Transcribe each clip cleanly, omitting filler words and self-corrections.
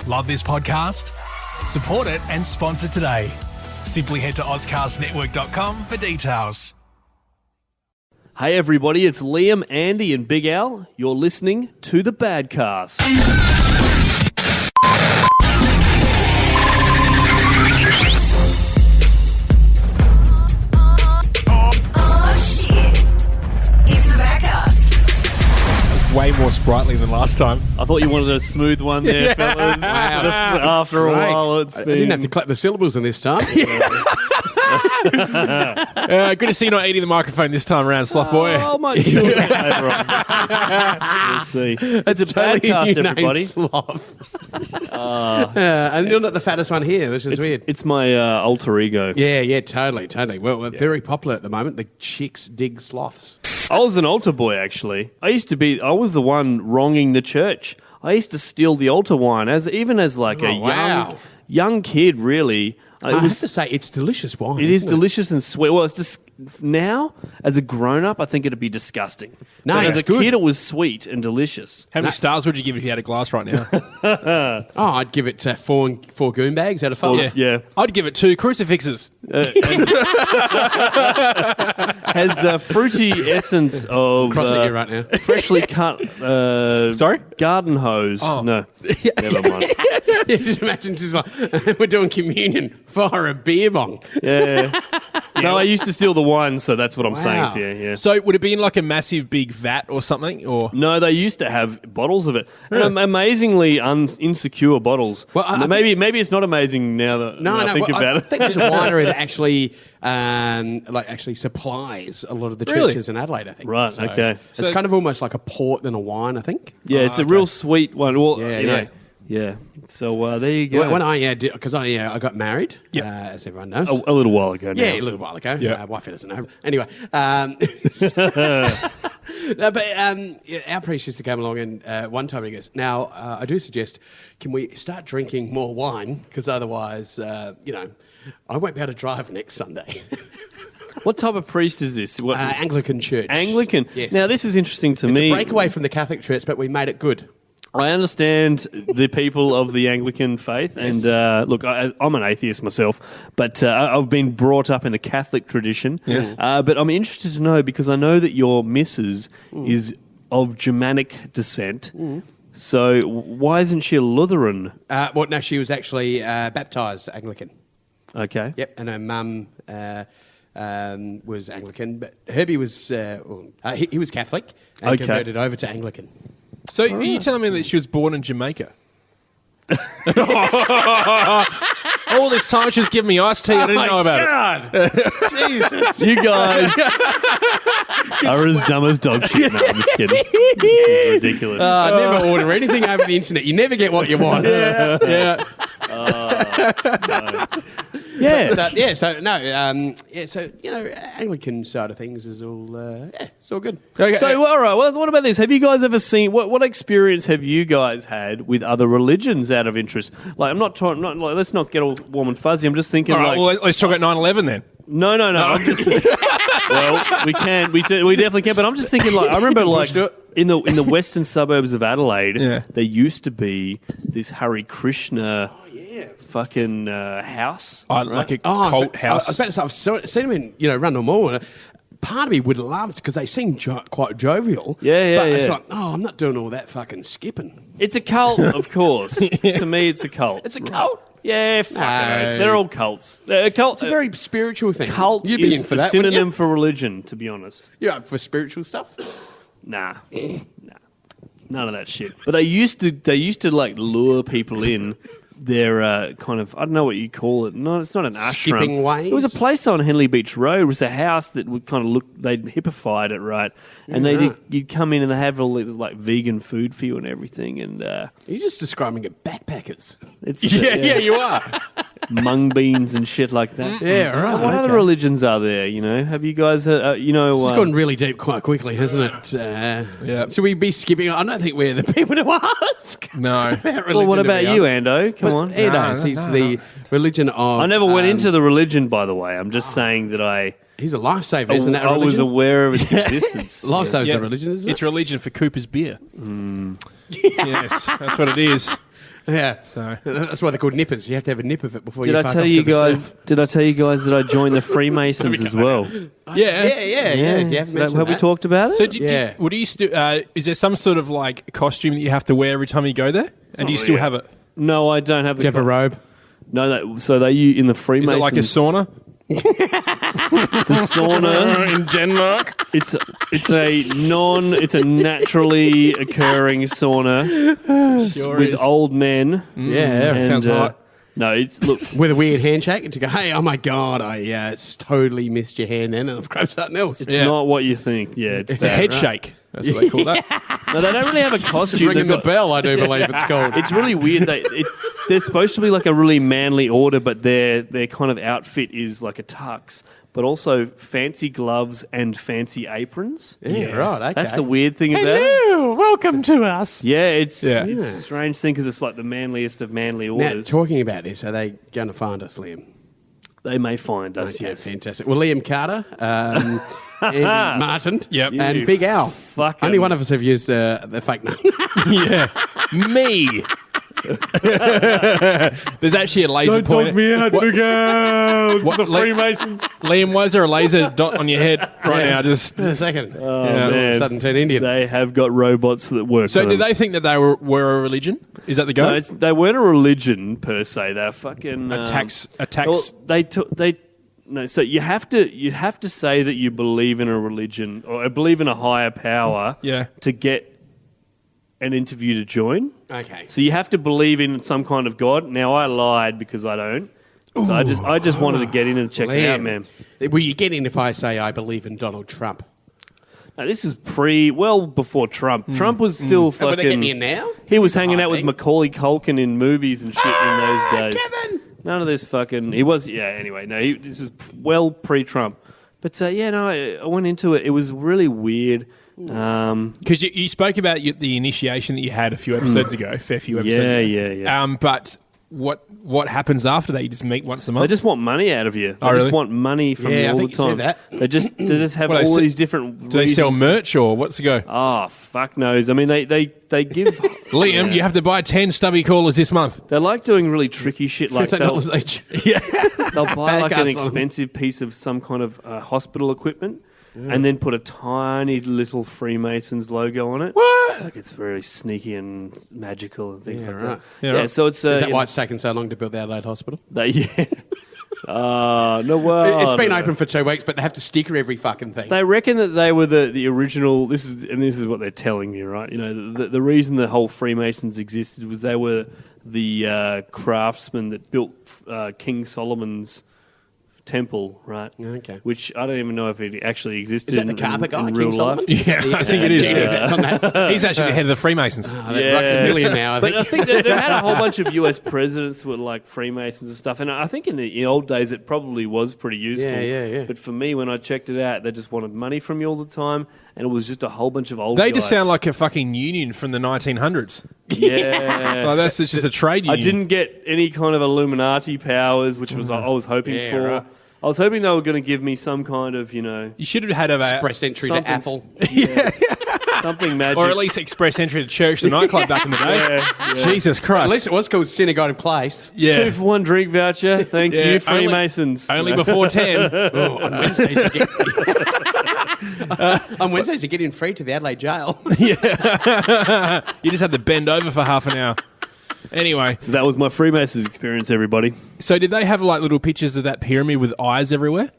Love this podcast? Support it and sponsor today. Simply head to ozcastnetwork.com for details. Hey everybody, it's Liam, Andy and Big Al. You're listening to The Badcast. Way more sprightly than last time. I thought you wanted a smooth one there, fellas. After a while, it's been... I didn't have to clap the syllables in this time. Good to see you not eating the microphone this time around, Sloth Boy. Oh my God. We'll see. It's a Badcast, everybody. Sloth. And you're not the fattest one here, which is weird. It's my alter ego. Yeah, totally. Well, we're very popular at the moment. The chicks dig sloths. I was an altar boy, actually. I was the one wronging the church. I used to steal the altar wine as a young kid, really. I have to say, it's delicious wine. It is delicious and sweet. Well, it's just now, as a grown-up, I think it'd be disgusting. No, but as it's a good. kid, it was sweet and delicious. How many stars would you give if you had a glass right now? I'd give it four goon bags out of 5. Yeah. I'd give it 2 crucifixes. Has fruity essence of Cross it here right now. freshly cut Sorry? garden hose. Oh. No, never mind. Yeah, just imagine just like, we're doing communion for a beer bong. Yeah. No, I used to steal the wine, so that's what I'm saying Wow. to you. Yeah. So would it be in like a massive big vat or something? Or No, they used to have bottles of it. And amazingly insecure bottles. Well, I maybe it's not amazing now that I think about I it. think there's a winery that actually supplies a lot of the Really? churches in Adelaide, I think. Right, okay. It's So- kind of almost like a port than a wine, I think. Yeah, it's a real sweet one. Well, Yeah, you know, yeah. yeah. So there you go. When I got married, as everyone knows. a little while ago now. Yeah, a little while ago. Yeah. Wifey doesn't know. Anyway, no, but our priest used to come along and one time he goes, now, I do suggest, can we start drinking more wine? Because otherwise, I won't be able to drive next Sunday. What type of priest is this? What, Anglican church. Anglican. Yes. Now, this is interesting to It's me. a breakaway from the Catholic Church, but we made it good. I understand the people of the Anglican faith, and look, I'm an atheist myself, but I've been brought up in the Catholic tradition. Yes. But I'm interested to know, because I know that your missus is of Germanic descent. So why isn't she a Lutheran? No, she was actually baptised Anglican. Okay. Yep, and her mum was Anglican, but Herbie was he was Catholic and Okay. converted over to Anglican. so are you telling me that she was born in Jamaica? All this time she was giving me iced tea. I didn't know about it. Jesus. You guys are as dumb as dog shit. No, I'm just kidding. It's ridiculous. Never order anything over the internet. You never get what you want. Yeah. Yeah. So Anglican side of things is all it's all good. Okay. So, all right, well, what about this? Have you guys ever seen, what experience have you guys had with other religions out of interest? Like, I'm not trying, let's not get all warm and fuzzy. I'm just thinking, all right, well, let's talk about 9/11 then. No. I'm just, well, we definitely can, but I'm just thinking, like, I remember, like, in the western suburbs of Adelaide, there used to be this Hare Krishna fucking house. Like a cult house. I was about to say, I've seen them in Rundle Mall. And part of me would love because they seem quite jovial. Yeah, But it's yeah. like, I'm not doing all that fucking skipping. It's a cult, of course. To me, it's a cult. It's a cult. Yeah, fuck No. it. They're all cults. They're a cult. It's a very spiritual thing. Cult You'd be is in for a that, wouldn't synonym you? for religion, to be honest. You're up for spiritual stuff? Nah. None of that shit. But they used to like lure people in their kind of, I don't know what you call it. No, it's not an ashram. Skipping ways? It was a place on Henley Beach Road. It was a house that would kind of look, they'd hippified it, right? And you'd come in and they have all this, like vegan food for you and everything. And You're just describing it backpackers. it's you are. mung beans and shit like that. Yeah, right. What other religions are there? Have you guys, It's gone really deep quite quickly, hasn't it? Yeah. Should we be skipping? I don't think we're the people to ask. No. about well, religion, what to about be you, honest. Ando? Come on. He's the religion of... I never went into the religion, by the way. I'm just saying that He's a lifesaver, isn't that a I religion? was aware of its existence. Lifesaver's a religion, isn't it? It's religion for Cooper's beer. Yes, that's what it is. Yeah. So That's why they're called nippers. You have to have a nip of it before Did you I fuck tell off you to the guys? surf. Did I tell you guys that I joined the Freemasons as well? yeah. Yeah. You have So mentioned have we that. talked about it? So Yeah. do you still? Is there some sort of like costume that you have to wear every time you go there? And do you still have it? No, I don't have. Do you have a robe? No, so they in the Is Freemasons. it like a sauna It's a sauna. in Denmark? It's a naturally occurring sauna Sure with is. old men. Yeah. And, sounds hot. No, it's look. With a weird handshake to go, hey, oh my God, I totally missed your hand then and I've grabbed something else. It's Yeah. not what you think. Yeah, it's It's a bad. head shake. That's what they call that. No, they don't really have a costume. Ringing They've the got- bell, I do believe it's called. It's really weird. They're supposed to be like a really manly order, but their kind of outfit is like a tux, but also fancy gloves and fancy aprons. Yeah, right, okay. That's the weird thing about it. welcome to us. Yeah, it's Yeah. a strange thing because it's like the manliest of manly Now, orders. talking about this, are they going to find us, Liam? They may find us, Okay, yes. fantastic. Well, Liam Carter, Andy Martin, Yep. and You Big Al. fucking- Only one of us have used the fake name. Yeah, me. There's actually a laser pointer. out, Big Al. It's What, the like- Freemasons. Liam, why is there a laser dot on your head right now? Just a second. Yeah. All of a man. sudden turn Indian. They have got robots that work. so for did them. they think that they were a religion? Is that the go? No, they weren't a religion per se. They're fucking a tax. Well, they no. So you have to say that you believe in a religion or believe in a higher power. Yeah. To get an interview to join. Okay. So you have to believe in some kind of God. Now I lied because I don't. So I just wanted to get in and check it out, man. Will you get in if I say I believe in Donald Trump? Now, this is before Trump. Trump was still Oh, fucking. will they get me in now? He was Is it hanging out with hyping? Macaulay Culkin in movies and shit in those days. Kevin! None of this fucking. He was, yeah, anyway. No, this was well pre Trump. But yeah, no, I went into it. It was really weird. Because you spoke about the initiation that you had a few episodes ago, a fair few episodes ago. Yeah. But what happens after that? You just meet once a month? They just want money out of you. They Oh, really? just want money from Yeah, you I all think the you time. said that. They just have Well, they all se- these different. Do they sell reasons. merch or what's the go? Oh, fuck knows. I mean, they give. Liam, you have to buy 10 stubby callers this month. They like doing really tricky shit like that. $15 each. They'll buy like an Podcasts on. expensive piece of some kind of hospital equipment and then put a tiny little Freemasons logo on it. What? Like it's very sneaky and magical and things Yeah, like right. that. Yeah, Yeah, right. so it's Is that you why know, it's taken so long to build the Adelaide Hospital? yeah. No, well, It's been I don't open know. for 2 weeks, but they have to sticker every fucking thing. They reckon that they were the original. This is what they're telling me, right? You know, the reason the whole Freemasons existed was they were the craftsmen that built King Solomon's temple, right? Okay. Which I don't even know if it actually existed. Is that the carpet guy, in King real life. Solomon? Yeah, I think it is. Genie Yeah. that's on that. He's actually the head of the Freemasons. Oh, that rucks $1 million now, I think. But I think they had a whole bunch of US presidents were like Freemasons and stuff. And I think in the old days it probably was pretty useful. Yeah. But for me, when I checked it out, they just wanted money from you all the time. And it was just a whole bunch of old They guys. just sound like a fucking union from the 1900s. Yeah. Like that's just a trade I union. didn't get any kind of Illuminati powers, which was I was hoping Yeah, for. right. I was hoping they were going to give me some kind of, you know, You should have had a Express entry to something- Apple. something magic. or at least express entry to church, the nightclub back in the day. Yeah. Jesus Christ! At least it was called Synagogue Place. 2 for 1 drink voucher. Thank Yeah, you, Freemasons. Only before 10. Oh, on Wednesdays you get on Wednesdays you get in free to the Adelaide jail. You just had to bend over for half an hour. Anyway, So that was my Freemasons experience, everybody. so did they have like little pictures of that pyramid with eyes everywhere?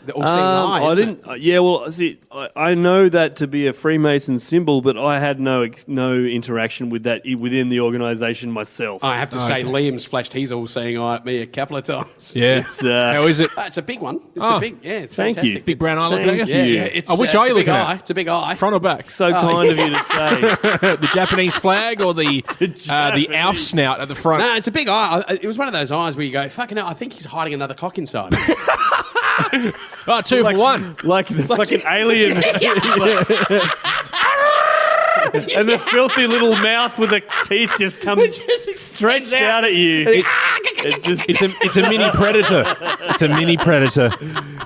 They're all seeing eyes, I isn't didn't. Yeah, well, see, I know that to be a Freemason symbol, but I had no interaction with that within the organisation myself. I have to say, Liam's flashed his all-seeing eye at me a couple of times. Yeah. It's, How is it? It's a big one. It's Oh, a big, yeah, it's thank you. fantastic. Big brown eye Thank looking at you? Yeah, you. yeah. It's, Oh, which it's eye are you a big looking at? eye. It's a big eye. Front or back? so kind of you to say. The Japanese flag or the Alf snout at the front? No, it's a big eye. It was one of those eyes where you go, fucking hell, I think he's hiding another cock inside. Oh, 2 for 1. Like the fucking alien. And the filthy little mouth with the teeth just comes stretched out at you. It's a mini predator. It's a mini predator.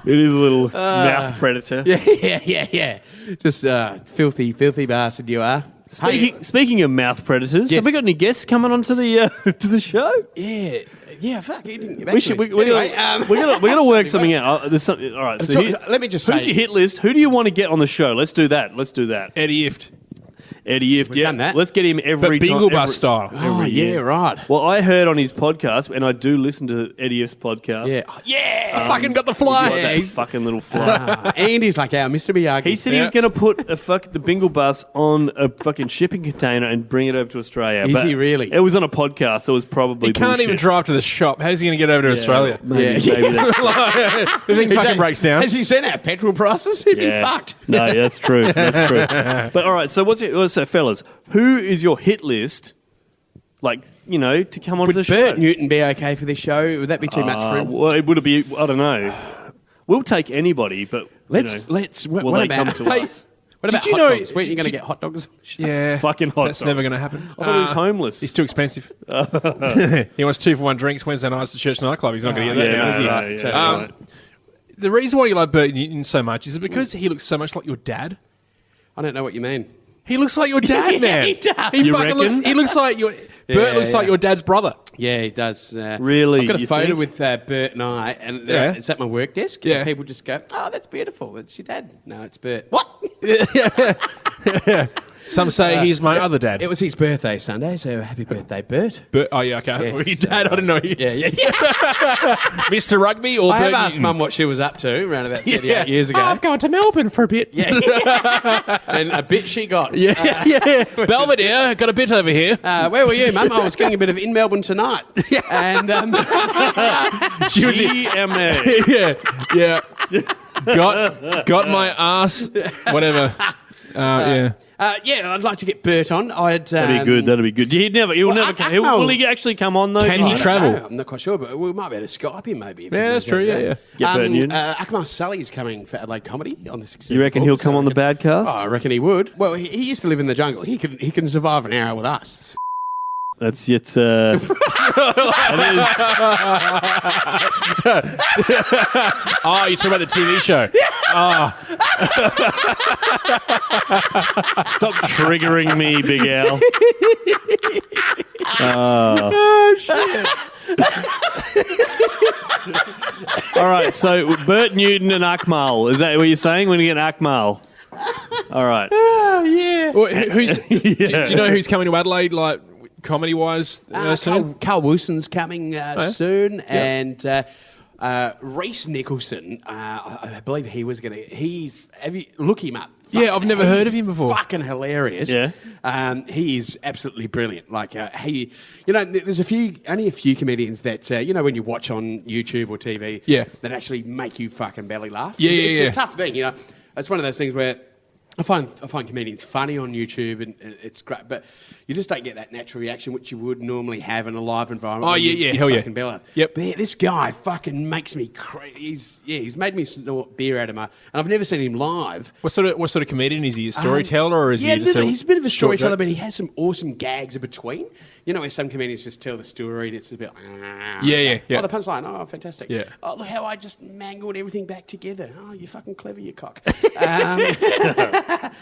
It is a little mouth predator. yeah. Just filthy bastard you are. Speaking of mouth predators, Yes. have we got any guests coming onto the to the show? Yeah, fuck. He didn't get back We to should. me. We Anyway, gotta work something out. There's something. All right. So let me just who's say- your hit list? Who do you want to get on the show? Let's do that. Eddie Ift. Eddie Ift. We've done that. Let's get him every But time. Bingle Bus style. Oh, every yeah, year. right. Well, I heard on his podcast, and I do listen to Eddie Ift's podcast. Yeah. I fucking got the fly. Like that he's- fucking little fly. Andy's like our Mr. Miyagi. He said he was going to put the Bingle Bus on a fucking shipping container and bring it over to Australia. Is But he really? It was on a podcast, so it was probably He can't even bullshit. drive to the shop. How's he going to get over to Australia? Maybe, Yeah. maybe that's The thing fucking breaks down. Has he seen our petrol prices? He'd be fucked. No, yeah, that's true. That's true. But all right, so so fellas, who is your hit list? Like, you know, to come onto the Would show. Bert Newton be okay for this show? Would that be too much for him? Well, it would be. I don't know. We'll take anybody, but Let's. will What they about come to us? What about Did you hot know- dogs? Where are you going to did- get hot dogs? Yeah. Fucking hot That's dogs. never going to happen. I thought he was homeless. He's too expensive. He wants 2 for 1 drinks Wednesday nights at church nightclub. He's not going to get that now, is he? right. The reason why you like Bert Newton so much is it because he looks so much like your dad? I don't know what you mean. He looks like your dad, Yeah, man. he does. He You fucking looks. reckon? He looks like your. Bert looks like yeah. your dad's brother. Yeah, he does. Really? I've got a You photo think? with Bert and I, and Yeah. it's at my work desk. Yeah. And people just go, "Oh, that's beautiful. It's your dad." No, it's Bert. What? Some say he's my other dad. It was his birthday Sunday, so happy birthday, Bert. Bert, oh yeah, okay. Yeah, Well, your so, dad, I didn't know. Yeah. Mr. Rugby or I Bert have asked Newton? Mum what she was up to around about 38 years ago. Oh, I've gone to Melbourne for a bit. Yeah. And a bit she got. yeah. Belvedere, got a bit over here. Where were you, Mum? I was getting a bit of in Melbourne tonight. And She was GMA. yeah. Got my ass. Whatever. Yeah. I'd like to get Bert on. That'd be good. That'd be good. He'll never come. Will he actually come on though? Can he travel? I'm not quite sure, but we might be able to Skype him maybe. if Yeah, he that's goes true. over Yeah, there. yeah. Get Bert Newton. Akmal Sully's coming for Adelaide Comedy on the 16th. You reckon of he'll August, come I on the reckon. Badcast? Oh, I reckon he would. Well, he used to live in the jungle. He can survive an hour with us. That's it. Oh, you're talking about the TV show. Stop triggering me, Big Al. All right, so Bert Newton and Akmal. Is that what you're saying? We're going to get Akmal. All right. Well, who's? Do you know who's coming to Adelaide, like comedy wise, soon? Carl Wilson's coming soon, and Reece Nicholson. I believe he was going to. Look him up. Yeah, I've never heard of He's him before. Fucking hilarious. Yeah. He is absolutely brilliant. Like there's only a few comedians that when you watch on YouTube or TV, Yeah. that actually make you fucking belly laugh. Yeah, it's yeah. a tough thing. It's one of those things where I find comedians funny on YouTube and it's great, but you just don't get that natural reaction which you would normally have in a live environment. Oh, where yeah, you yeah, hell yeah. fucking belly laugh. Yep. But this guy fucking makes me crazy. He's made me snort beer out of my. And I've never seen him live. What sort of comedian is he? A storyteller or is he just he's a bit of a short storyteller, joke? but he has some awesome gags in between. You know, where some comedians just tell the story and it's a bit Yeah. Oh, the punchline. Oh, fantastic. Yeah. Oh, look how I just mangled everything back together. Oh, you're fucking clever, you cock.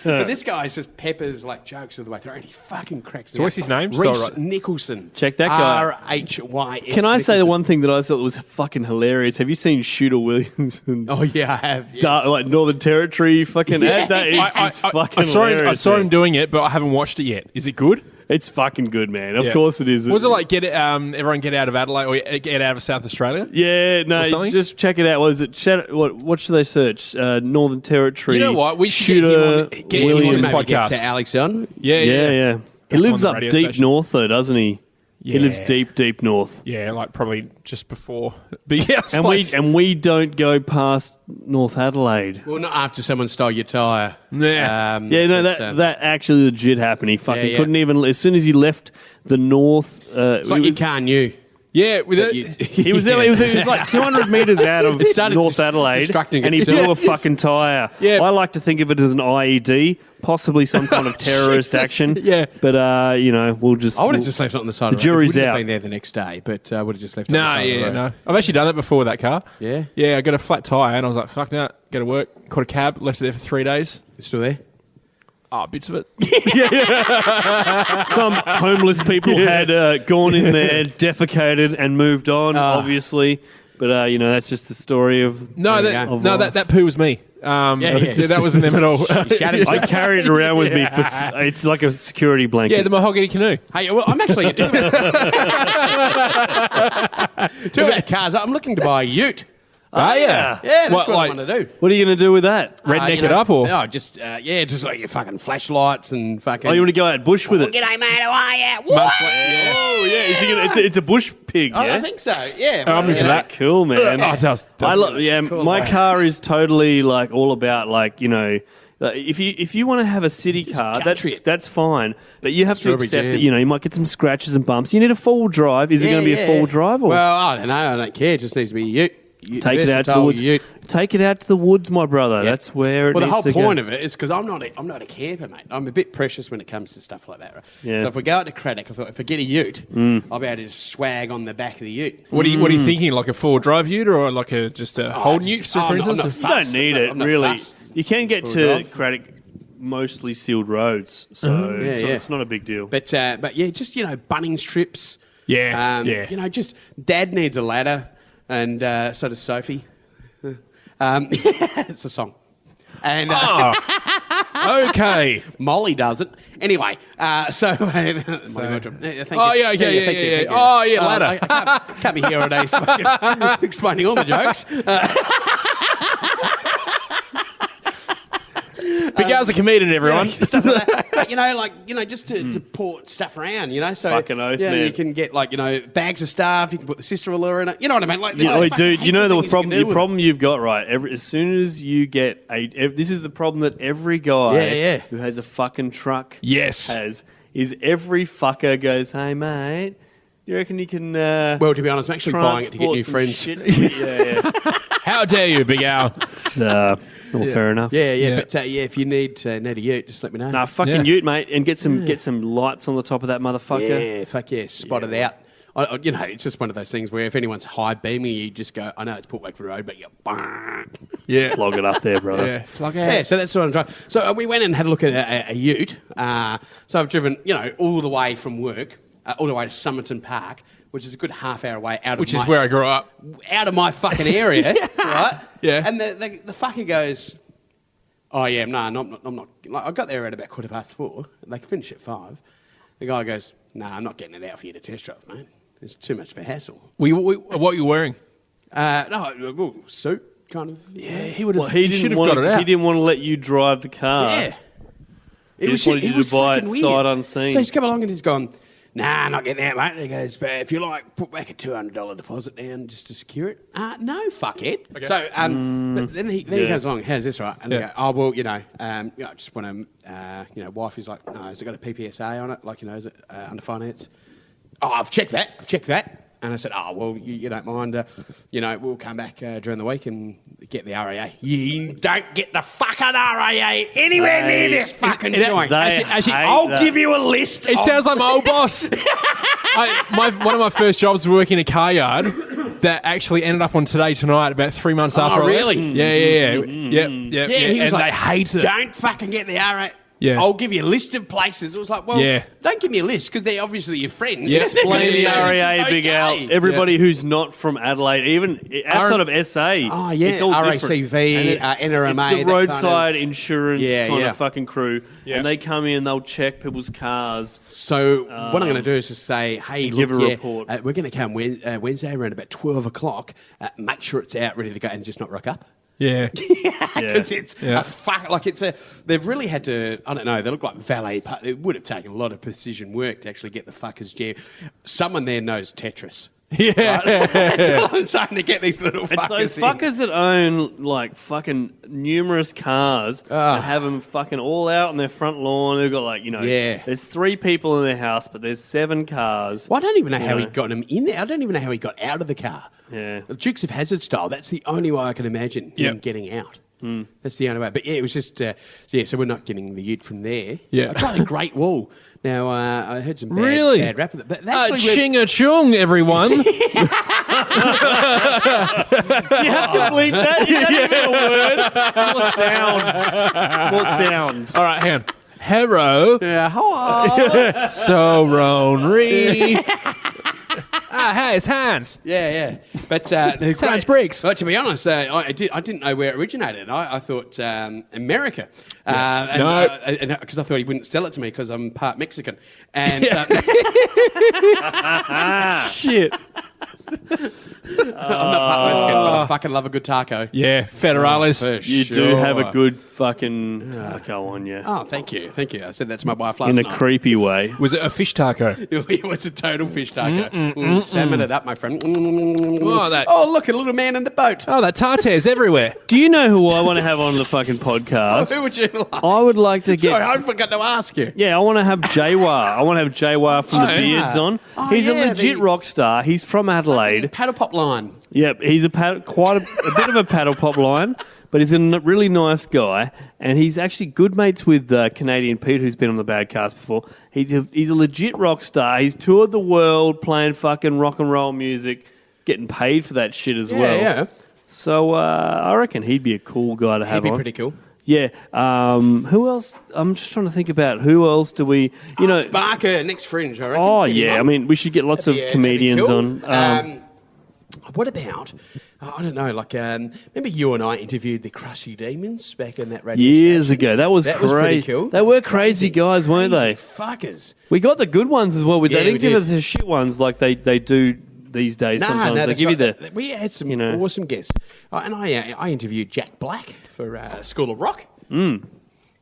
But this guy's just peppers like jokes all the way through and he fucking cracks me So up. what's his name? Reece Sorry. Nicholson. Check that guy. R-H-Y-S. Can I say the Nicholson. one thing that I thought was fucking hilarious? Have you seen Shooter Williams and Oh, yeah, I have. Yes. like Northern Territory fucking ad? That is just fucking I saw hilarious. him man. doing it, but I haven't watched it yet. Is it good? It's fucking good, man. Of Yeah. course it is. Was it like everyone get out of Adelaide or get out of South Australia? Yeah, no, or something? just check it out. What is it? What should they search? Northern Territory. You know what? We should Shooter get him on Williams. this Maybe get podcast. to Alex on. Yeah. Yeah. He Back lives on up the radio deep station. north, though, doesn't he? He Yeah. lives deep north. Yeah, like probably just before Big House And Place. we don't go past North Adelaide. Well, not after someone stole your tyre. Yeah. Yeah, no, but, that actually legit happened. He fucking yeah. couldn't even. As soon as he left the north, It's like it you was- can't you. Yeah, with it. He was there. He was like 200 metres out of started North Adelaide, distracting and he itself. blew a fucking tyre. Yeah. I like to think of it as an IED, possibly some kind of terrorist action. Yeah. but we'll just. I would have just left it on the side. The of the road. jury's Wouldn't have out. been there the next day, but I would have just left it on the No, side of the yeah, road. no. I've actually done that before with that car. Yeah? Yeah, I got a flat tyre and I was like, fuck that. Go to work, caught a cab, left it there for 3 days. You still there? Oh, bits of it. Some homeless people had gone in there, defecated, and moved on. Obviously, but that's just the story of that poo was me. That wasn't them at all. I carry it around with me. It's like a security blanket. Yeah, the mahogany canoe. Hey, well, I'm actually talking about cars. I'm looking to buy a ute. Yeah. Yeah, that's what I want to do. What are you going to do with that? Redneck it up, or? No, just like your fucking flashlights and fucking... Oh, you want to go out bush with it? G'day, mate, how are you? What? Oh, yeah. It's a bush pig, yeah? I think so, yeah. I'm in for that. Cool, man. Cool. My car is totally like all about like, if you want to have a city car, that's fine. But you have to accept that, you might get some scratches and bumps. You need a four-wheel drive. Is it going to be a four-wheel drive? Or? Well, I don't know. I don't care. It just needs to be a ute. Take it out to the woods. Take it out to the woods, my brother. Yeah. That's where it needs to go. Well, the whole point of it is because I'm not a camper, mate. I'm a bit precious when it comes to stuff like that. Right? Yeah. So if we go out to Craddock, I thought if I get a ute, I'll be able to just swag on the back of the ute. What are you thinking? Like a four-wheel drive ute or like just a Holden ute, for instance? You don't need it, really. You can get to Craddock mostly sealed roads, so it's not a big deal. But yeah, just Bunnings trips. Yeah. Just Dad needs a ladder, and so does Sophie. It's a song. And okay, Molly doesn't. Anyway, so thank you. Oh yeah. Oh yeah, ladder. I can't be here all day explaining all the jokes. Big Al's a comedian, everyone. Stuff like that. But, just to port stuff around, so fucking oath, man. You can get bags of stuff. You can put the sister allure in it. You know what I mean? Like, dude, the problem you've got, right? As soon as you get this is the problem that every guy who has a fucking truck has is every fucker goes, hey mate, you reckon you can? Well, to be honest, I'm actually buying it to get new friends. How dare you, Big Al? Fair enough. Yeah. But if you need a ute, just let me know. Nah, fucking ute, mate, and get some lights on the top of that motherfucker. Yeah, fuck yeah, spot it out. It's just one of those things where if anyone's high beaming, you just go, I know it's Port Wakefield Road, but you flog it up there, brother. Yeah, flog out. Yeah, so that's what I'm trying. So we went and had a look at a ute. So I've driven, all the way from work, all the way to Somerton Park, which is a good half-hour away out of which is where I grew up. Out of my fucking area, right? Yeah. And the fucker goes, oh, yeah, no, I'm not. Like, I got there at about 4:15. They finish at 5. The guy goes, no, I'm not getting it out for you to test drive, mate. It's too much of a hassle. What were you wearing? Suit, kind of. Yeah, he would have. Well, he should have got it out. He didn't want to let you drive the car. Yeah. He just wanted you to buy it sight unseen. So he's come along and he's gone, nah, not getting out, mate. And he goes, but if you like, put back a $200 deposit down just to secure it. No, fuck it. Okay. So but then he comes along, how's this, right? And I go, oh, well, I just want to, wife is like, no, has it got a PPSA on it? Like, is it under finance? Oh, I've checked that. And I said, oh, well, you don't mind, we'll come back during the week and get the RAA. You don't get the fucking RAA anywhere near this fucking joint. Actually, I'll give you a list. It sounds like my old boss. One of my first jobs was working in a car yard that actually ended up on Today Tonight about 3 months after I left. Really? Yeah. He was and like, they hated it. Don't fucking get the RAA. Yeah. I'll give you a list of places. It was like, well, don't give me a list because they're obviously your friends. Yeah. Explain the RAA, Big Al. Everybody who's not from Adelaide, even outside of SA, it's all RACV, NRMA. It's the roadside insurance kind of fucking crew. Yeah. And they come in, they'll check people's cars. So what I'm going to do is just say, hey, look, give a report. We're going to come Wednesday around about 12 o'clock. Make sure it's out, ready to go, and just not rock up. Yeah. Because it's a fuck. Like they've really had to. I don't know. They look like valet. It would have taken a lot of precision work to actually get the fuckers jam. Someone there knows Tetris. Yeah, right? That's all I'm saying to get these little fuckers. It's those fuckers that own like fucking numerous cars and have them fucking all out on their front lawn. They've got there's 3 people in their house, but there's 7 cars. Well, I don't even know how he got them in there. I don't even know how he got out of the car. Yeah, the Dukes of Hazzard style. That's the only way I can imagine him getting out. That's the only way. But yeah, it was just so we're not getting the ute from there. Yeah, it's like a Great Wall. Now I heard some bad rap, but that's ching-a-chung, everyone. Do you have to bleep that? Is that even a word? More sounds. All right, hang on. Hero. Yeah, hello. So Ronry. Hey, it's Hans. Yeah. But It's Hans Briggs. But to be honest, I didn't know where it originated. I thought America. No. Because I thought he wouldn't sell it to me because I'm part Mexican. And Shit. I'm not part Mexican, but I fucking love a good taco. Yeah, federales. For You sure. do have a good fucking taco on you. Oh, thank you. I said that to my wife last In night. a creepy way. Was it a fish taco? It was a total fish taco. Salmon it up, my friend. Oh, Look, a little man in the boat. Oh, that tartare's everywhere. Do you know who I want to have on the fucking podcast? Who would you like? I would like to get... Sorry, I forgot to ask you. Yeah, I want to have Jaywar. I want to have Jaywar from the Oh, Beards yeah. on. Oh, He's a yeah, legit the- rock star. He's from Adelaide. Paddle pop line. Yep, he's a quite a bit of a paddle pop line, but he's a really nice guy, and he's actually good mates with Canadian Pete, who's been on the Badcast before. He's a legit rock star. He's toured the world playing fucking rock and roll music, getting paid for that shit as well. Yeah. So I reckon he'd be a cool guy to have He'd be on. pretty cool. Yeah. Who else? I'm just trying to think about who else do we... You know. It's Barker, next Fringe, I reckon. Oh Get him yeah. on. I mean, we should get lots of Yeah, that'd be comedians cool. on. What about, I don't know, like, remember you and I interviewed the Crushy Demons back in that radio Years station? ago. That was That was pretty crazy. cool. They That were was crazy guys, weren't they? Fuckers. We got the good ones as well. They Yeah, didn't we give did. us the shit ones like they do these days. Sometimes they that's give you right. the. We had some you know. awesome guests. And I interviewed Jack Black for School of Rock.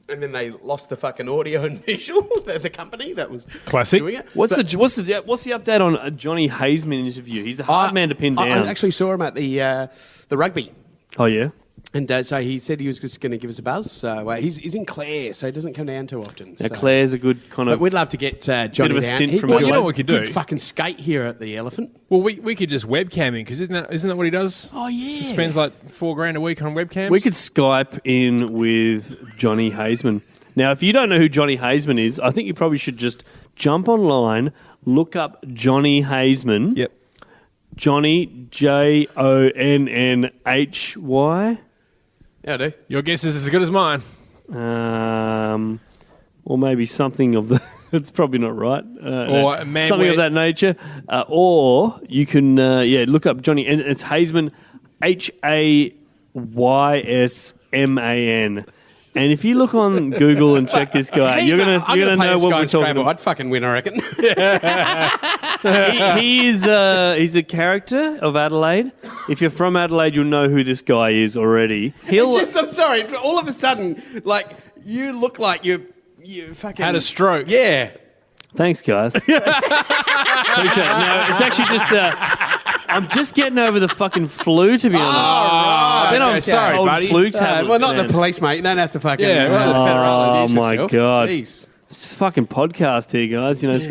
And then they lost the fucking audio and visual, the company that was Classic. doing it. What's But the update on a Johnny Hazeman interview? He's a hard man to pin down. I actually saw him at the rugby. Oh yeah. And so he said he was just going to give us a buzz. So he's in Clare, so he doesn't come down too often. Now so. Claire's a good kind But of. we'd love to get Johnny of a down. stint He from could- Adelaide. You know what we could do? He'd fucking skate here at the Elephant. Well, we could just webcam him because isn't that what he does? Oh, yeah. He spends like $4,000 a week on webcams. We could Skype in with Johnny Hazeman. Now, if you don't know who Johnny Hazeman is, I think you probably should just jump online, look up Johnny Hazeman. Yep. Johnny Jonnhy. Yeah, I do. Your guess is as good as mine. Or maybe something of the. It's probably not right. Or a man something where- of that nature. Or you can look up Johnny, and it's Hazeman, Haysman. And if you look on Google and check this guy, you're gonna know what we're talking about. I'd fucking win, I reckon. He's a character of Adelaide. If you're from Adelaide, you'll know who this guy is already. I'm sorry. All of a sudden, like, you look like you fucking... Had a stroke. Yeah. Thanks, guys. Appreciate it. No, it's actually just. I'm just getting over the fucking flu, to be honest. I've been on Sorry, cold buddy. flu tablets. well, not man. the police, mate. You don't have to fucking... Yeah, well, the federal Oh, my God. Jeez. It's just a fucking podcast here, guys. You know, it's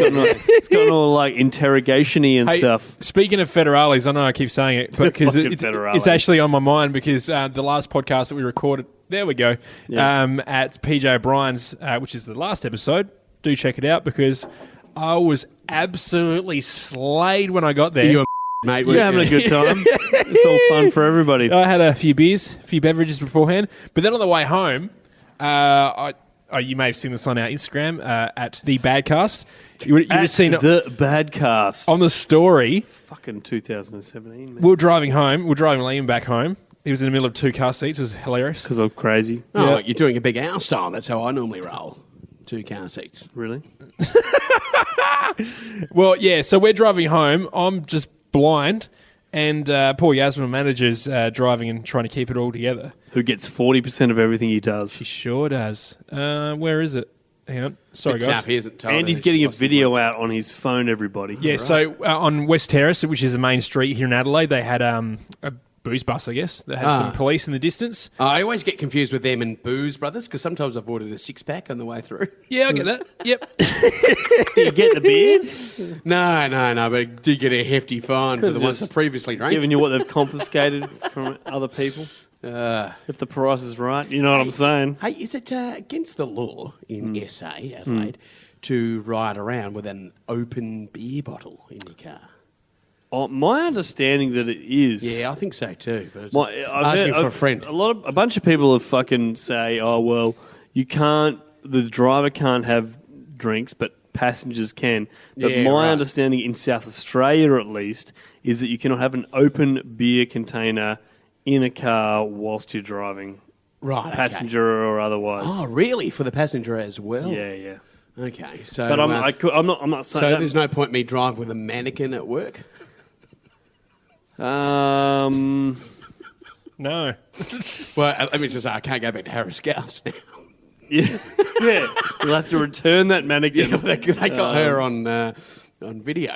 gotten all like interrogation-y and Hey, stuff. speaking of federales, I know I keep saying it, but because Fucking it's federales. actually on my mind because the last podcast that we recorded, there we go, Yeah. at PJ O'Brien's, which is the last episode. Do check it out because I was absolutely slayed when I got there. You mate. You're having a good time. It's all fun for everybody. I had a few beers, a few beverages beforehand, but then on the way home, you may have seen this on our Instagram at the Badcast. You would have seen it the Badcast. on the story. Fucking 2017, man. We were driving home. We were driving Liam back home. He was in the middle of two car seats. It was hilarious. Because I'm crazy. Oh, you're doing a big hour style. That's how I normally roll. 2 car seats. Really? Well, yeah, so we're driving home. I'm just blind, and poor Yasmin, manager's driving and trying to keep it all together. Who gets 40% of everything he does. He sure does. Where is it? Hang on. Sorry, Big guys. tap, he isn't told And he's us. getting a Lost him. video out on his phone, everybody. Yeah, so on West Terrace, which is the main street here in Adelaide, they had a booze bus, I guess. They had some police in the distance. I always get confused with them and Booze Brothers because sometimes I've ordered a 6-pack on the way through. Yeah, I get that. Yep. Do you get the beers? No, but I do get a hefty fine for the ones I just previously drank. Giving you what they've confiscated from other people. If the price is right, you know what I'm saying. Hey, is it against the law in SA, Adelaide, to ride around with an open beer bottle in your car? Oh, my understanding that it is. Yeah, I think so too. But I've asking heard- for a friend. A bunch of people have fucking say, oh well, you can't the driver can't have drinks, but passengers can. But Yeah, my right. understanding in South Australia, at least, is that you cannot have an open beer container in a car whilst you're driving, Right. okay. passenger or otherwise. Oh, really? For the passenger as well? Yeah. Okay. So, But I'm not saying so that. there's no point me driving with a mannequin at work? Um, No. Well, let me just say, I can't go back to Harris Gauss now. yeah, you'll have to return that mannequin. Yeah, they got her on video.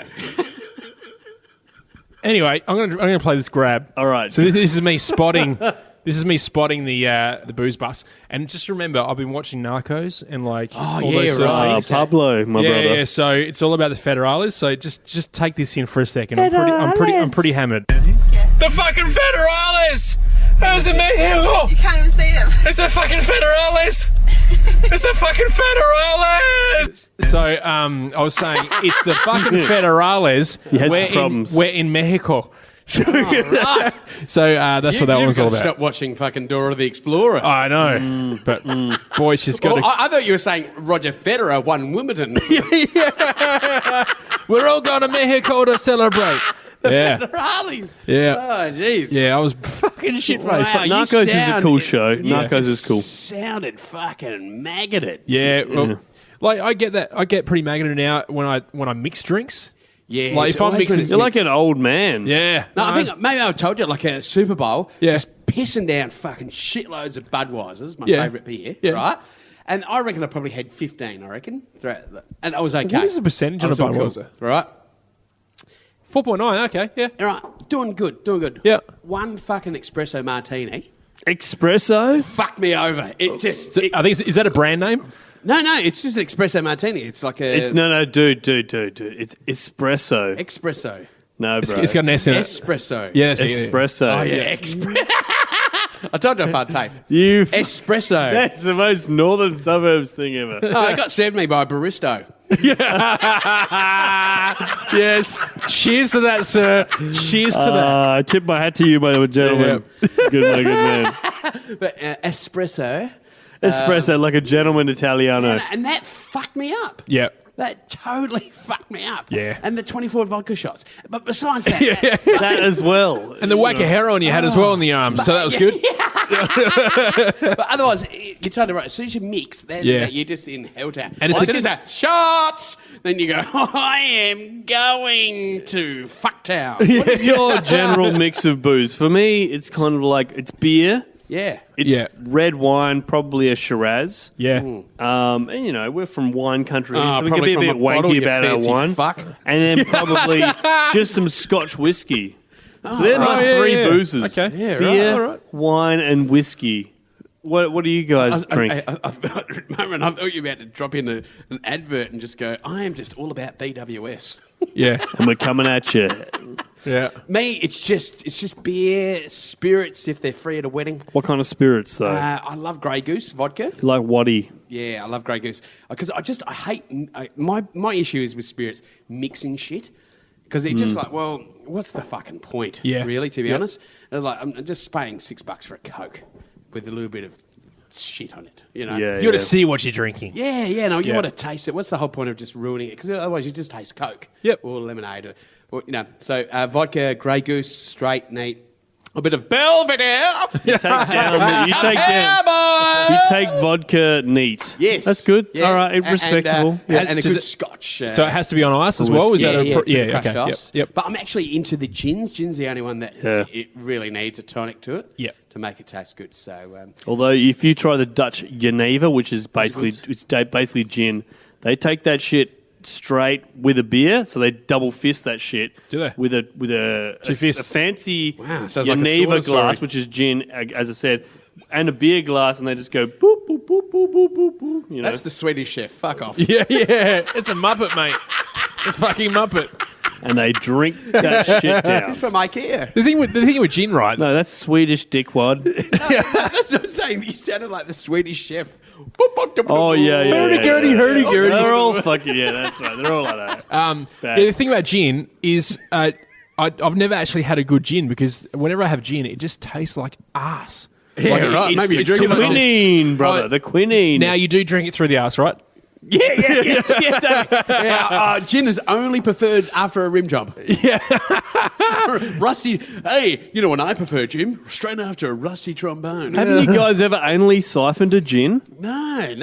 Anyway, I'm gonna play this grab. All right. So this is me spotting. This is me spotting the booze bus, and just remember, I've been watching Narcos and like all yeah, those sort of right. things. Pablo, my Yeah, brother. yeah. So it's all about the federales. So just take this in for a second. I'm pretty hammered. The fucking Federales! How's in Mexico? You can't even see them. It's the fucking Federales! It's the fucking Federales! So I was saying it's the fucking federales. You had some problems. We're in Mexico. So, Right. so that's what that You've one's all got to about. stop watching fucking Dora the Explorer. I know, but boy, she's got Well, to. I thought you were saying Roger Federer won Wimbledon. We're all going to Mexico to celebrate. Yeah, Rallies. yeah, Oh, jeez. yeah. I was fucking shit faced. Wow, you Narcos is a sound- cool show. Yeah. Narcos is cool. Sounded fucking maggoted. Yeah, well, like I get that. I get pretty maggoted now when I mix drinks. Yeah. Like, if I'm mixing- You're like an old man. Yeah, No, I think maybe I told you, like a Super Bowl, Yeah. just pissing down fucking shitloads of Budweisers, my Yeah. favourite beer, Yeah. right? And I reckon I probably had 15, I reckon. And I was okay. What is the percentage I on a was all Budweiser? Cool, right? 4.9. Okay, yeah. All right. Doing good. Yeah. One fucking espresso martini Espresso? fucked me over. It just... So, it- I think is that a brand name? no, it's just an espresso martini. It's like a... No, dude. It's espresso. Espresso. No, bro. It's got an S in it. Espresso. Yeah, that's it, yeah. espresso. Oh, yeah. I told you if I'd tape. You. Espresso. That's the most northern suburbs thing ever. Oh, it got served me by a baristo. Yes. Cheers to that, sir. Cheers to that. I tip my hat to you, my gentleman. Good man. But espresso. Espresso, like a gentleman Italiano. And that fucked me up. Yeah. That totally fucked me up. Yeah. And the 24 vodka shots. But besides that, That as well. And the whack of heroin you had as well in the arms, so that was good. but otherwise, you're totally right. As soon as you mix, then Yeah. you're just in helltown. And it's as a- soon as that shots, then you go, I am going to fucktown. What is your general mix of booze? For me, it's kind of like it's beer. Yeah. It's Yeah. red wine, probably a Shiraz. Yeah. And you know, we're from wine country, Oh, so we can probably be a from bit a bottle, wanky you about our fancy wine. fuck. And then probably just some Scotch whiskey. So they're my right. three Yeah, yeah. boozes. Okay. Yeah, right. Beer, All right. wine, and whiskey. What do you guys drink? I thought, at the moment, I thought you were about to drop in an advert and just go, I am just all about BWS. Yeah. And we're coming at you. Yeah. Me, it's just beer, spirits if they're free at a wedding. What kind of spirits though? I love Grey Goose vodka. Like Waddy. Yeah, I love Grey Goose because I hate my issue is with spirits mixing shit because it's just like, well, what's the fucking point? Yeah. Really, to be Yep. honest, it's like I'm just paying $6 for a Coke with a little bit of shit on it. You know. Yeah, You got to see what you're drinking. Yeah, no, you Yeah. want to taste it. What's the whole point of just ruining it? Because otherwise you just taste Coke Yep. or lemonade or you know. So vodka, Grey Goose, straight, neat. A bit of Belvedere. You take vodka neat. Yes. That's good. Yeah. All right, respectable. And, and a Does good it- scotch. So it has to be on ice as well? Is that yeah, yeah, crushed okay. Yep. ice. Yep. But I'm actually into the gins. Gin's the only one that Yeah. it really needs a tonic to it Yep. to make it taste good. So Although if you try the Dutch Geneva, which is basically good. basically gin, they take that shit straight with a beer, so they double fist that shit. Do they? With a Two fists. fancy Wow, sounds like a Geneva sword story. glass, which is gin, as I said, and a beer glass, and they just go boop boop boop boop boop boop boop. You know, that's the Swedish chef. Fuck off. Yeah, yeah. It's a Muppet, mate. It's a fucking Muppet. and they drink that shit down. It's from IKEA. The thing with gin, right? No, that's Swedish dickwad. That's what I'm saying. You sounded like the Swedish chef. Oh yeah, yeah. Hurdy-gurdy, yeah. hurdy-gurdy. They're all fucking That's right. They're all like that. bad. Yeah, the thing about gin is I've never actually had a good gin because whenever I have gin, it just tastes like ass. Yeah, Like, right. it's- Maybe you it's drink too it much. much. Quinine, brother. Right. The quinine. Now you do drink it through the arse, right? Yeah. Gin is only preferred after a rim job. Yeah. Rusty. Hey, you know when I prefer, Jim? Straight after a rusty trombone. Haven't you guys ever anally siphoned a gin? No.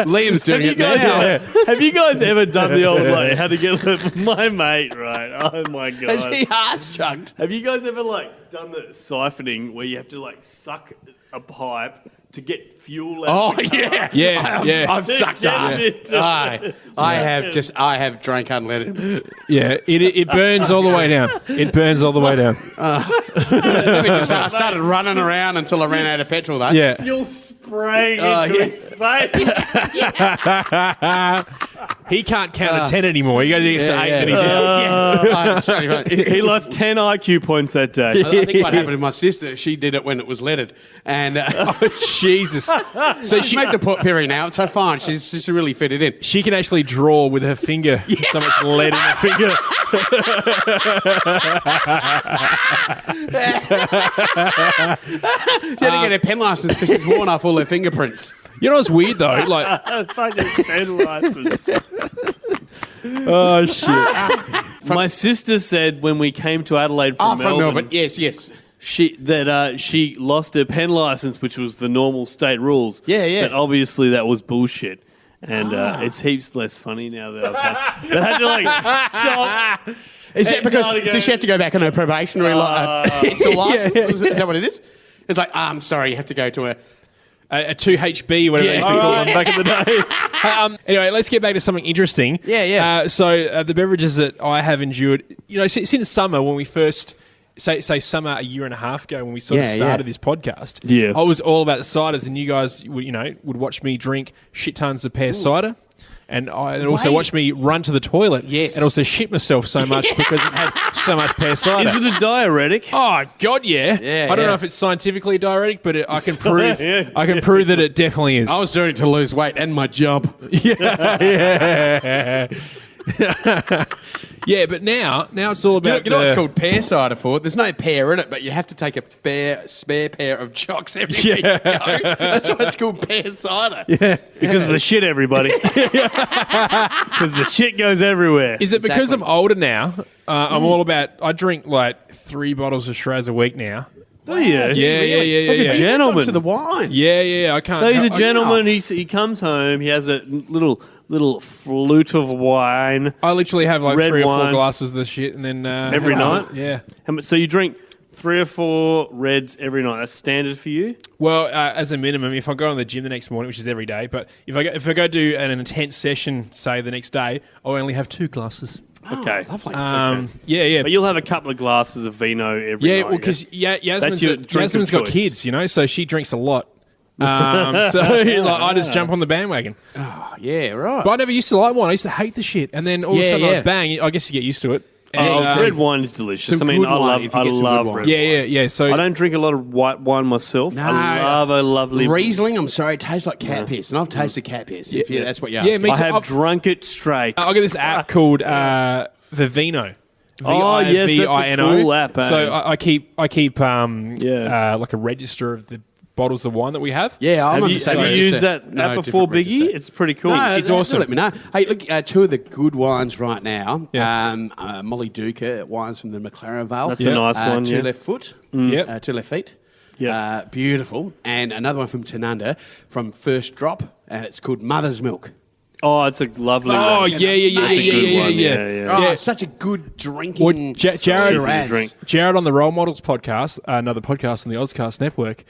Liam's doing it now. Have you guys ever done the old like how to get my mate right? Oh my god! Has he ass chugged? Have you guys ever like done the siphoning where you have to like suck a pipe to get fuel out? Oh of the car? Yeah. I've sucked ass. I have drank unleaded. Yeah. It burns all the way down. It burns all the way down. I started running around until I ran out of petrol, though. Yeah. Fuel spraying Oh, into yeah. his face. He can't count to 10 anymore. He goes to 8 and he's out. He lost 10 IQ points that day. I think what happened to my sister, she did it when it was leaded. And Jesus. So she's made the pot Perry now. It's so fine. She's really fit it in. she can actually draw with her finger. So much lead in her finger. She had to get her pen license because she's worn off all her fingerprints. You know what's weird though? Like, Fucking pen license. oh shit. My sister said when we came to Adelaide from From Melbourne, Melbourne. Yes. she lost her pen license, which was the normal state rules. Yeah. But obviously that was bullshit. And it's heaps less funny now that I've had to like stop. Is that because does she have to go back on her probationary it's a license? Yeah. Is that what it is? It's like, I'm sorry, you have to go to A 2HB, whatever they used to call them back in the day. Anyway, let's get back to something interesting. Yeah. So the beverages that I have endured, since summer when we first, say summer a year and a half ago when we sort of started this podcast, Yeah. I was all about the ciders, and you guys would watch me drink shit tons of pear cider. And also watch me run to the toilet and also shit myself so much because it had so much pear cider. Is it a diuretic? Oh God, yeah. I don't know if it's scientifically a diuretic, but I can prove I can prove that it definitely is. I was doing it to lose weight and my jump. Yeah, but now it's all about. You know what's called pear cider for? There's no pear in it, but you have to take a spare pair of chocks every week. That's why it's called pear cider. Yeah, because of the shit, everybody. Because the shit goes everywhere. Is it because I'm Exactly. older now? I'm all about. I drink like 3 bottles of Shiraz a week now. Do you? Yeah. Like a Gentleman gentleman. to the wine. Yeah. I can't. So he's a I- gentleman. He comes home. He has a little flute of wine I literally have like Red 3 or 4 wine. glasses of this shit, and then every night. Yeah. So you drink 3 or 4 reds every night. That's standard for you. Well, as a minimum, if I go to the gym the next morning, which is every day, but if I go do an intense session, say the next day, I'll only have 2 glasses. Okay. Lovely. Yeah. But you'll have a couple of glasses of vino every night. Yeah, well, because That's your drink of Yasmin's got choice. kids, so she drinks a lot. So I just jump on the bandwagon. Yeah, right. But I never used to like wine. I used to hate the shit, and then all of a sudden, Yeah. like, bang! I guess you get used to it. And, red wine is delicious. Some I mean, good I wine, if you love get some good wine. red yeah. So I don't drink a lot of white wine myself. No. I love a lovely. Riesling, I'm sorry, it tastes like cat piss, and I've tasted cat piss. If that's what you're Yeah, asking. me I too. have drunk it straight. I got this app called Vivino. Oh, yes, that's a Vivino. cool app, eh? So I keep like a register of the bottles of wine that we have. Yeah, I'm Have on you, the same have you register. used that No, app before, different Biggie? register. It's pretty cool. No, It's awesome. Let me know. Hey, look, 2 of the good wines right now. Yeah. Molly Duca wines from the McLaren Vale. That's a nice one, 2 yeah. left foot. Yep. 2 left feet. Yeah. Beautiful. And another one from Tanunda from First Drop, and it's called Mother's Milk. Oh, it's a lovely Oh one. yeah. That's a good one, yeah. Oh, it's such a good drinking Well, Jared, Shiraz. drink. Jared on the Role Models podcast, another podcast on the Ozcast network.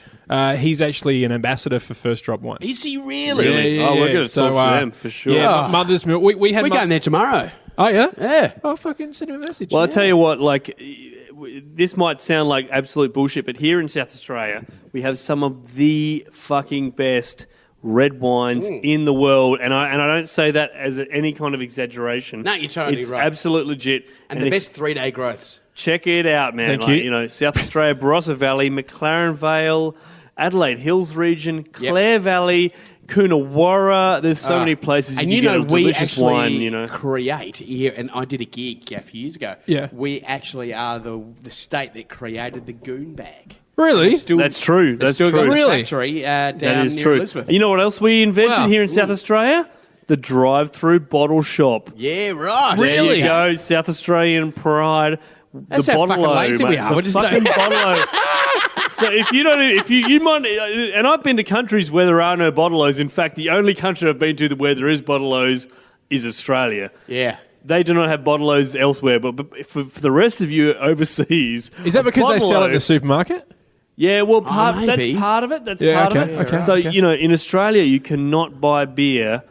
He's actually an ambassador for First Drop Wines. Is he really? Yeah. Oh, we're gonna talk to them for sure. Yeah, Oh. Mother's Milk. We had We're going there tomorrow. Oh yeah. Yeah. Oh, fucking send him a message. Well, I tell you what, like, this might sound like absolute bullshit, but here in South Australia, we have some of the fucking best red wines in the world, and I don't say that as any kind of exaggeration. No, you're totally it's right. absolute legit. And the if- best 3-day growths. Check it out, man. Thank you. South Australia, Barossa Valley, McLaren Vale, Adelaide Hills region, Clare Valley, Coonawarra. There's so many places And you you can know, get a we delicious actually wine, create here, and I did a gig a few years ago. Yeah. We actually are the state that created the goon bag. Really? That's true. That's still true. got a Really? factory down That is near true. Elizabeth. You know what else we invented Wow. here in South Australia? The drive-through bottle shop. Yeah, right. There you go, South Australian pride. That's the how fucking bottle-o, lazy we mate. are. The We're just fucking like- bottle-o. So you might, and I've been to countries where there are no bottle-os. In fact, the only country I've been to where there is bottle-os is Australia. Yeah. They do not have bottle-os elsewhere, but for the rest of you overseas, Is that a because they sell it in bottle-o- the supermarket? Yeah, well, that's maybe. part of it. That's Yeah, part okay, of it. okay, So, okay. in Australia, you cannot buy beer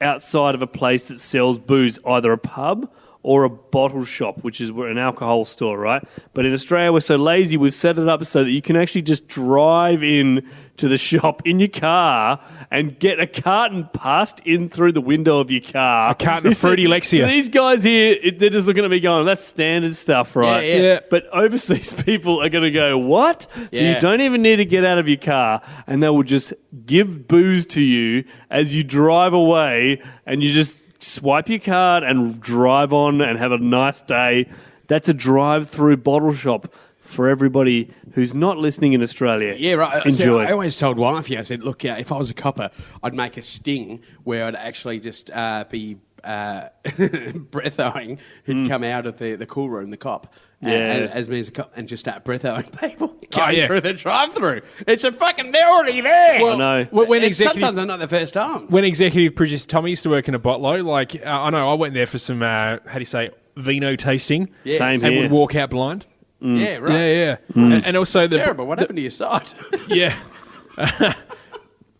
outside of a place that sells booze, either a pub or a bottle shop, which is an alcohol store, right? But in Australia, we're so lazy, we've set it up so that you can actually just drive in to the shop in your car and get a carton passed in through the window of your car. A carton of Fruity Lexia. So these guys here, they're just looking at me going, that's standard stuff, right? Yeah, yeah. Yeah. But overseas people are going to go, what? So Yeah. you don't even need to get out of your car, and they will just give booze to you as you drive away, and you just swipe your card and drive on and have a nice day. That's a drive-through bottle shop for everybody who's not listening in Australia. Yeah, right. Enjoy. I always told Wifey, I said, look, if I was a copper, I'd make a sting where I'd actually just be breath-owing who'd come out of the cool room, the cop. Yeah. As me as a cop, and just start breath-owing people Oh, going yeah. through the drive-through. It's a fucking, they're already there. I know. When And executive, sometimes they're not the first time. when executive producer Tommy used to work in a botlo, like I know I went there for some how do you say vino tasting, Yes. Same and here. would walk out blind. Yeah, right. Yeah, yeah, and also It's terrible. What happened to your side? Yeah.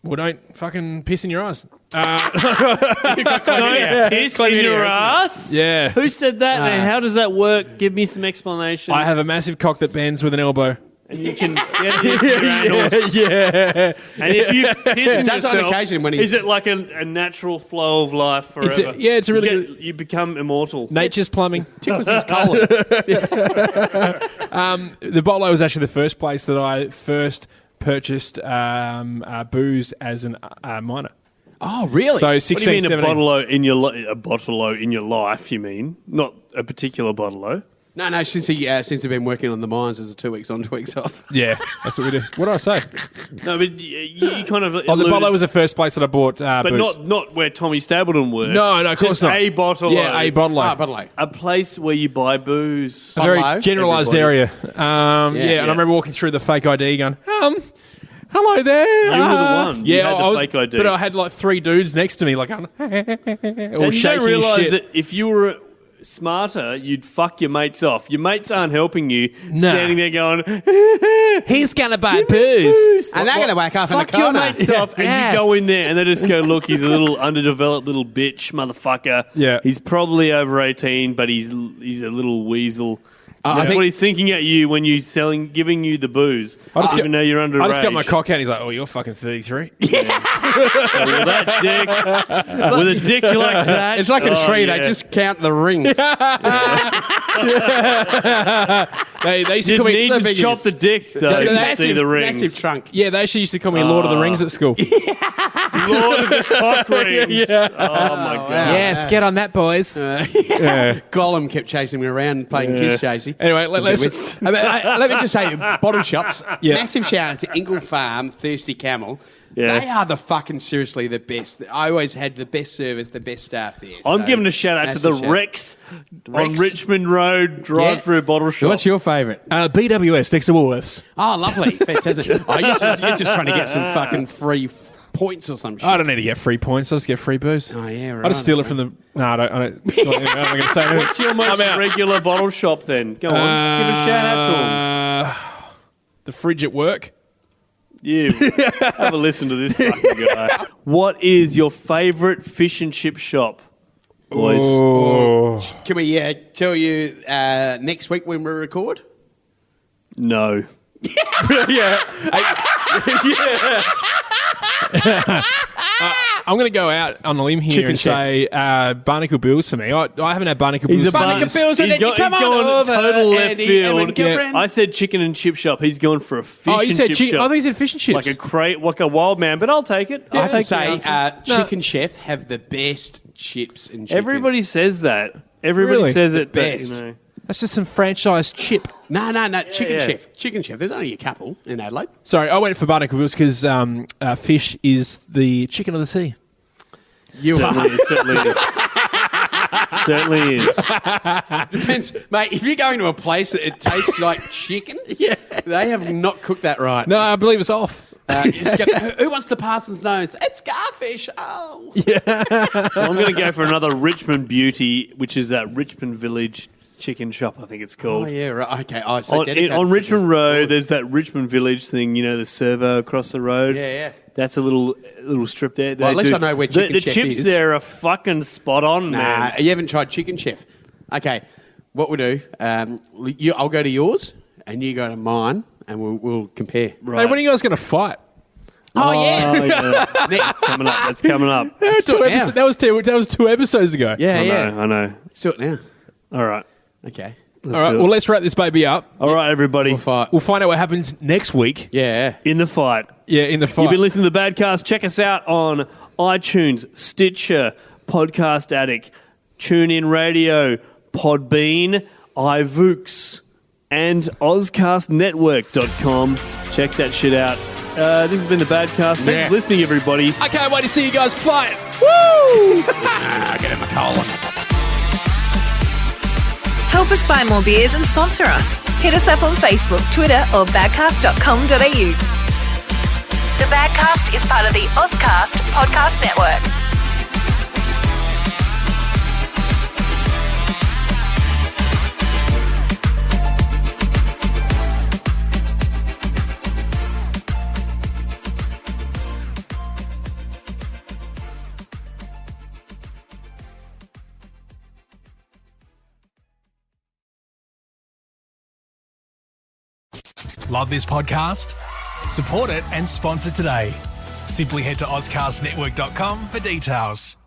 Well, don't fucking piss in your eyes. Don't piss in Chlamydia, your isn't it? ass? Yeah. Who said that? And how does that work? Give me some explanation. I have a massive cock that bends with an elbow. And you can get it into your anus. Yeah. And if you piss in Does on yourself, occasion when he's- is it like a natural flow of life forever? It's a really you, good- you become immortal. Nature's plumbing. Tickles his colon. The botlo was actually the first place that I first purchased booze as a minor. Oh, really? So What do 16, you mean 17. a bottle-o in your a bottle-o in your life? You mean not a particular bottle-o? No, since they've been working on the mines as a 2 weeks on, 2 weeks off. Yeah, that's what we do. What did I say? No, but you kind of. Oh, the alluded- botlo was the first place that I bought but booze. not where Tommy Stapleton worked. No, of course Just not. a bottle. Yeah, a bottle. Ah, but like, A place where you buy booze. A very Bottle-o? generalised Everybody. area. And I remember walking through the fake ID going, hello there. You were the one. You Yeah, had the I was, fake ID. but I had like three dudes next to me, like, all And you shaking don't realise shit. that if you were smarter, you'd fuck your mates off. Your mates aren't helping you. Nah. Standing there going, He's gonna buy "Give me booze." And they're gonna wake up in a Fuck your corner. mates off, and Yes. you go in there, and they just go, "Look, he's a little underdeveloped little bitch, motherfucker. Yeah. he's probably over 18, but he's a little weasel." I That's think- what he's thinking at you when you giving you the booze. Even though you're underage. I just got my cock out and he's like, oh, you're fucking 33. With that dick, with a dick like that, It's like a oh, tree. yeah. They just count the rings. They used to You call me... need to chop the dick though to see the rings. Massive trunk. Yeah, they actually used to call me Lord of the Rings at school. Lord of the cock rings. Oh my god. Yes, get on that, boys. Gollum kept chasing me around playing Kiss Chasey. Anyway, let's... Let me just say, bottle shops. Yeah. Massive shout out to Ingle Farm, Thirsty Camel. Yeah. They are the fucking seriously the best. I always had the best service, the best staff there. I'm so giving a shout out to the massive shout. Rex on Rex. Richmond Road drive-through bottle shop. What's your favourite? BWS next to Woolworths. Oh, lovely, fantastic. You're just trying to get some fucking free points or some shit. I don't need to get free points. I just get free booze. Oh, yeah, right. I just steal it from the... No, I don't... I'm not going to say anything. What's your most I'm out. regular bottle shop then? Go on, give a shout out to him. The fridge at work. You have a listen to this fucking guy. What is your favourite fish and chip shop, boys? Can we tell you next week when we record? No. Yeah. I'm going to go out on a limb here Chicken and chef. say Barnacle Bills for me. I haven't had Barnacle Bills. He's a for Barnacle bun- Bills, he's then go- you come he's on going over, total left Andy, field. and girlfriend. I said chicken and chip shop. He's going for a fish Oh, you and said chip chicken. shop. I think you said fish and chips. like a crate, like a wild man, but I'll take it. I I'll have to take the say, answer. Chicken Chef have the best chips and chicken. Everybody says that. Everybody Really? says it. The but, best. That's just some franchise chip. No. Chicken Chef. Chicken Chef. There's only a couple in Adelaide. Sorry, I went for Barnacles because fish is the chicken of the sea. Certainly is. Certainly is. Depends, mate. If you're going to a place that it tastes like chicken, they have not cooked that right. No, I believe it's off. You just go, who wants the Parsons nose? It's garfish. Oh. Well, I'm going to go for another Richmond beauty, which is that Richmond Village Chicken Shop, I think it's called. Oh, yeah, right. Okay. Oh, so on Richmond Road, there's that Richmond Village thing, the servo across the road. Yeah. That's a little strip there. Well, at least I know where Chicken the Chef chips is. there are fucking spot on, man. You haven't tried Chicken Chef. Okay, what we'll do, I'll go to yours, and you go to mine, and we'll compare. Right. Hey, when are you guys going to fight? Oh, yeah. That's coming up. That's coming up. That was 2 episodes ago. I know. Let's do it now. All right. Okay. All right, well, let's wrap this baby up. All right, everybody. We'll fight. We'll find out what happens next week. Yeah. In the fight. Yeah, in the fight. You've been listening to the Badcast. Check us out on iTunes, Stitcher, Podcast Addict, TuneIn Radio, Podbean, iVoox, and OzCastNetwork.com. Check that shit out. This has been the Badcast. Thanks for listening, everybody. I can't wait to see you guys fight. Woo! Get in my colon. Help us buy more beers and sponsor us. Hit us up on Facebook, Twitter, or badcast.com.au. The Badcast is part of the Ozcast Podcast Network. Love this podcast? Support it and sponsor today. Simply head to OzCastNetwork.com for details.